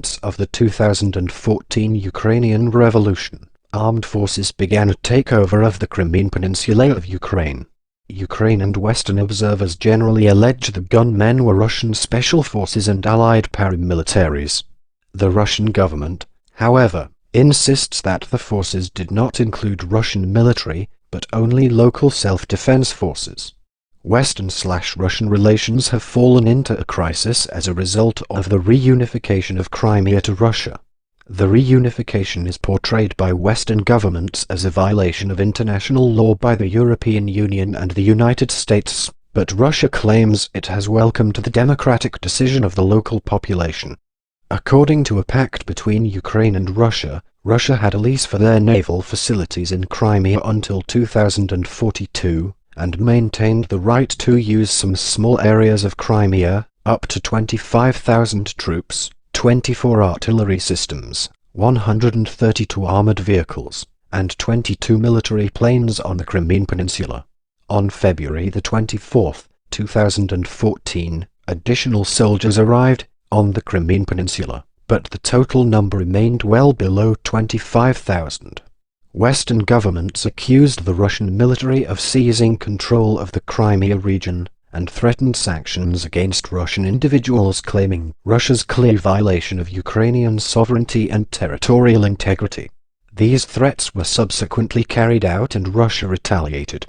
events of the 2014 Ukrainian Revolution, armed forces began a takeover of the Crimean Peninsula of Ukraine. Ukraine and Western observers generally allege the gunmen were Russian special forces and allied paramilitaries. The Russian government, however, insists that the forces did not include Russian military, but only local self-defense forces. Western/Russian relations have fallen into a crisis as a result of the reunification of Crimea to Russia. The reunification is portrayed by Western governments as a violation of international law by the European Union and the United States, but Russia claims it has welcomed the democratic decision of the local population. According to a pact between Ukraine and Russia, Russia had a lease for their naval facilities in Crimea until 2042, and maintained the right to use some small areas of Crimea, up to 25,000 troops, 24 artillery systems, 132 armored vehicles, and 22 military planes on the Crimean Peninsula. On February 24, 2014, additional soldiers arrived on the Crimean Peninsula, but the total number remained well below 25,000. Western governments accused the Russian military of seizing control of the Crimea region, and threatened sanctions against Russian individuals, claiming Russia's clear violation of Ukrainian sovereignty and territorial integrity. These threats were subsequently carried out and Russia retaliated.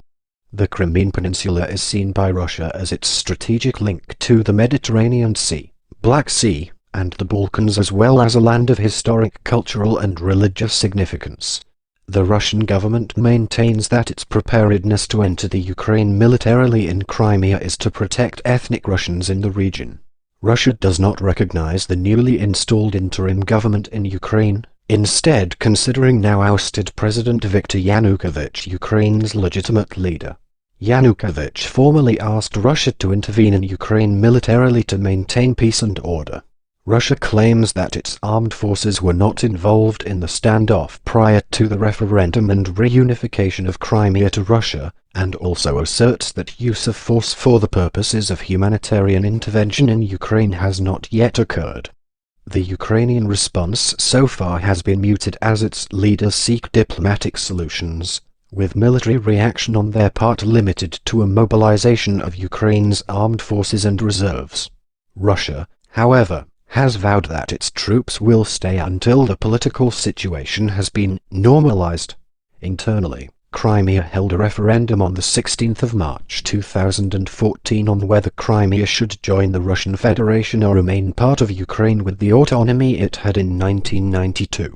The Crimean Peninsula is seen by Russia as its strategic link to the Mediterranean Sea, Black Sea, and the Balkans, as well as a land of historic, cultural and religious significance. The Russian government maintains that its preparedness to enter the Ukraine militarily in Crimea is to protect ethnic Russians in the region. Russia does not recognize the newly installed interim government in Ukraine, instead considering now ousted President Viktor Yanukovych Ukraine's legitimate leader. Yanukovych formally asked Russia to intervene in Ukraine militarily to maintain peace and order. Russia claims that its armed forces were not involved in the standoff prior to the referendum and reunification of Crimea to Russia, and also asserts that use of force for the purposes of humanitarian intervention in Ukraine has not yet occurred. The Ukrainian response so far has been muted as its leaders seek diplomatic solutions, with military reaction on their part limited to a mobilization of Ukraine's armed forces and reserves. Russia, however, has vowed that its troops will stay until the political situation has been normalized. Internally, Crimea held a referendum on the 16th of March 2014 on whether Crimea should join the Russian Federation or remain part of Ukraine with the autonomy it had in 1992.